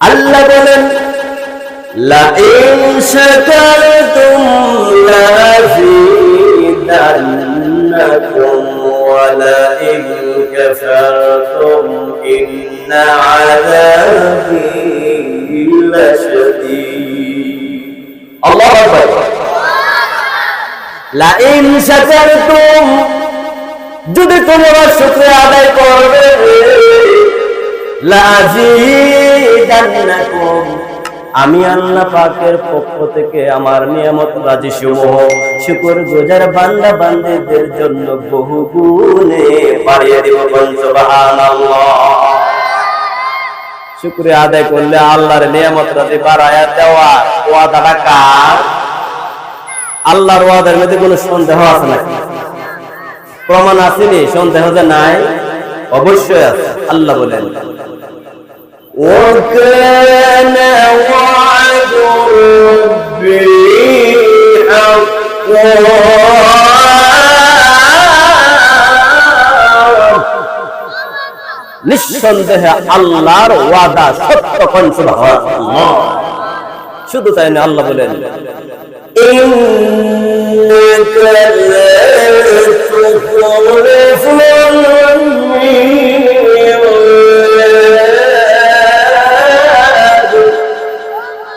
আল্লাহ বলেন লাইন শাকারতুম লাযিদান্নাকুম ওয়া লাইন কাফারতুম ইন্না আযাবি লাশাদীদ। আল্লাহু আকবার। লাইন শাকারতুম, যদি তোমরা শুকরিয়া আদায় করবে, লাযিদান্নাকুম, আমি আল্লাহ পাকের পক্ষ থেকে আমার নিয়ামত রাজি সমূহ শুকর গুজার বান্দা বান্দীদের জন্য বহু গুণে বাড়িয়ে দেব। সুবহানাল্লাহ। শুকরিয়া আদায় করলে আল্লাহর নিয়ামত রাজি বাড়ায়া দেওয়া ওয়াদাটা কার? আল্লাহর ওয়াদার মধ্যে কোনো সন্দেহ আছে নাকি? প্রমাণ আসেনি? সন্দেহ যে নাই, অবশ্যই আছে। আল্লাহ বলেন وَكَانَ وَعْدُ رَبِّهِ حَقًّا, নিঃসন্দেহে আল্লাহর ওয়াদা সত্য। সুবহানাল্লাহ। শুধু তাই না, আল্লাহ বলেন ইন্নাকা লা তুখলিফুল মিয়াদ,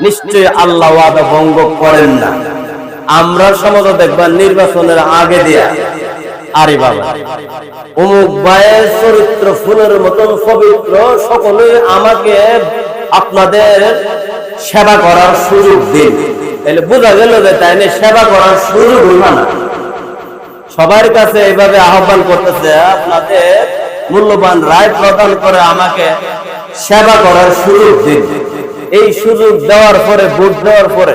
নিশ্চয় আল্লাহ ওয়াদা ভঙ্গ করেন না। আমরা সমাজে দেখবা নির্বাচনের আগে দিয়া, আরে বাবা অমুক ভাইয়ের চরিত্র ফুলের মতন পবিত্র, সকলে আমাকে আপনাদের সেবা করার সুযোগ দিন। তাহলে বোঝা গেল যে তাই না, সেবা করার সুযোগ হইল না। সবার কাছে এইভাবে আহ্বান করতেছে, আপনাদের মূল্যবান রায় প্রদান করে আমাকে সেবা করার সুযোগ দিন। এই সুযোগ দেওয়ার পরে, ভোট দেওয়ার পরে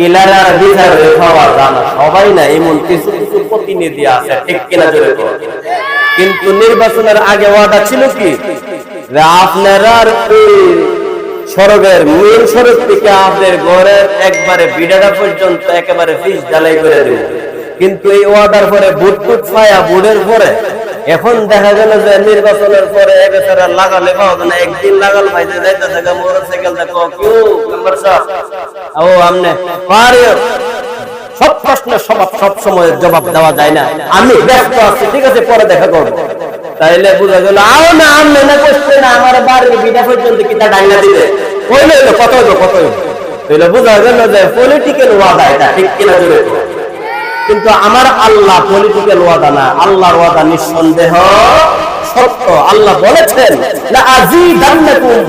ইলারার বিচার হওয়া জানা সবাই না, এমন কিছু কিছু প্রতিনিধি আছে, ঠিক কিনা জোরে বল। কিন্তু নির্বাচনের আগে ওয়াদা ছিল কি, যে আপনারা সড়কের মেন সড়ক থেকে আপনাদের ঘরের একবারে বিড়াটা পর্যন্ত একেবারে ফিস ঢালাই করে দেব। কিন্তু এই ওয়াদার পরে বুট টুট পায়া বুড়ের পরে এখন দেখা গেল যে নির্বাচনের পরে এবেচারা লাগালে পাওয়া যায় না। একদিন লাগাল ভাইতে যাইতেছে মোটরসাইকেল দেখো কেউ মেম্বার সাহেব ও আমনে পারে, সব প্রশ্নের সব সময় জবাব দেওয়া যায় না, আমি ব্যস্ত আছি, ঠিক আছে পরে দেখা করবো। তাইলে বুঝা গেল আও না আমনে না করছে না, আমার বাড়ির বিটা পর্যন্ত কিতা ডাইনা দিবে, কইলে কত হইব কত হইব। তাইলে বুঝা গেল যে পলিটিক্যাল ওয়াদা এটা, ঠিক কিনা জোরে। কিন্তু আমার আল্লাহ পলিটিক্যাল ওয়াদা না, আল্লাহর ওয়াদা নিঃসন্দেহ সত্য। আল্লাহ বলেছেন লাযিদান্নাকুম,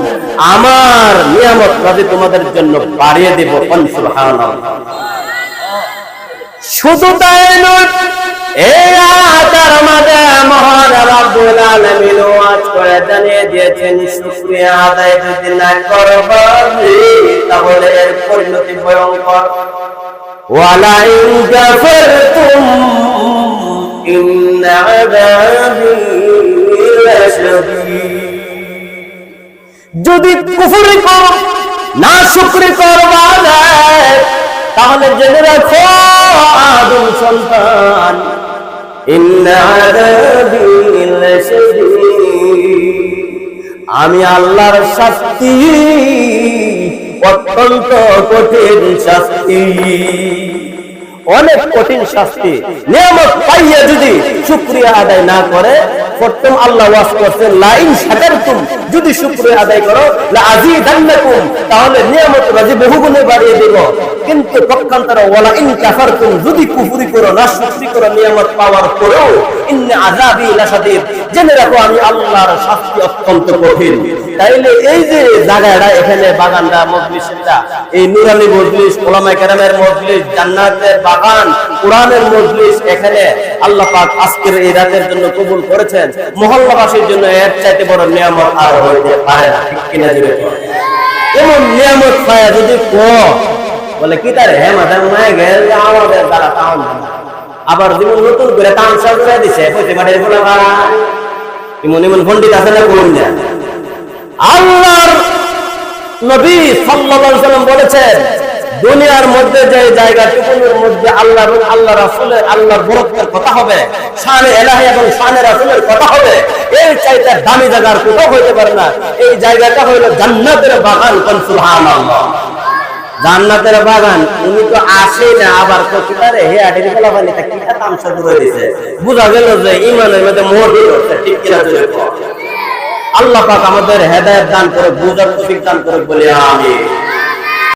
আমার নিয়ামত রাজি তোমাদের জন্য বাড়িয়ে দেব। সুবহানাল্লাহ। শুধু তাই নয়, এই আয়াতের মধ্যে মহান রব্বুল আলামিন ওয়াজ করে জানিয়ে দিয়েছেন, শুকরিয়া আদায় যদি না করবে তাহলে এর পরিণতি ভয়ঙ্কর। ওয়ালাইন কাফারতুম ইন্না আযাবি লাশাদীদ, যদি কুফরি করো, না শুকরি করবা তাহলে জেনে রাখো আদম সন্তান, ইন্না আযাবি লাশাদীদ, আমি আল্লাহর শাস্তি অত্যন্ত কঠিন শাস্তি, অনেক কঠিন শাস্তি। নিয়ামত পাইয়া যদি শুকরিয়া আদায় না করে, প্রথম আল্লাহ ওয়াজ করছেন লাইন শাকারতুম, যদি শুকরিয়া আদায় করো লাযিদান্নাকুম, তাহলে নিয়ামত রাজি বহুগুণে বাড়িয়ে দেব। কিন্তু পক্ষান্তরে ওয়ালা ইন কাফারতুম, যদি কুফরি করো, না শুকরি করো নিয়ামত পাওয়ার পরেও, ইন্না আযাবি লাশাদীদ, জেনে রাখো আমি আল্লাহর শাস্তি অত্যন্ত কঠিন। তাইলে এই যে জায়গাটা, এখানে বাগানটা, মজলিসটা, এই নুরানি মজলিস, উলামায়ে কেরামের মজলিস, জান্নাতের বাগান, কোরআনের মজলিস, এখানে আল্লাহ পাক আজকের এই রাতের জন্য কবুল করেছেন। মহল্লাবাসীর জন্য এর চাইতে বড় নিয়ামত আর হইতে পারে না, ঠিক কিনা জোরে। এমন নিয়ামত পায় যদি বলে কি তার হ্যাঁ মাথা মায়ে গেল আমাদের দ্বারা তাও না, আবার জীবন নতুন করে তামসা করে দিছে পয়সা মাঠের বলা এমন এমন পণ্ডিত আছে না কোন না। আল্লাহর নবী সাল্লাল্লাহু আলাইহি ওয়াসাল্লাম বলেছেন, দুনিয়ার মধ্যে যে জায়গাটুকুর মধ্যে আল্লাহ এবং আল্লাহ রাসূলের আল্লাহর বরকতের কথা হবে, শানে ইলাহি এবং শানে রাসূলের কথা হবে, এর চাইতে দামি জায়গা আর কোথাও হইতে পারে না। এই জায়গাটা হলো জান্নাতের বাগান। সুবহানাল্লাহ, জান্নাতের বাগান। উনি তো আসে না, আবার তো কি পারে হে আডের গলা পানি তা কি তামসা দূরে দিছে, বুঝা গেল যে ঈমানের মধ্যে মোহর হচ্ছে। ঠিক কিনা জোরে আল্লাহ পাক আমাদের হেদায়েত দান করে, বুঝার তৌফিক দান করে বলে আমিন।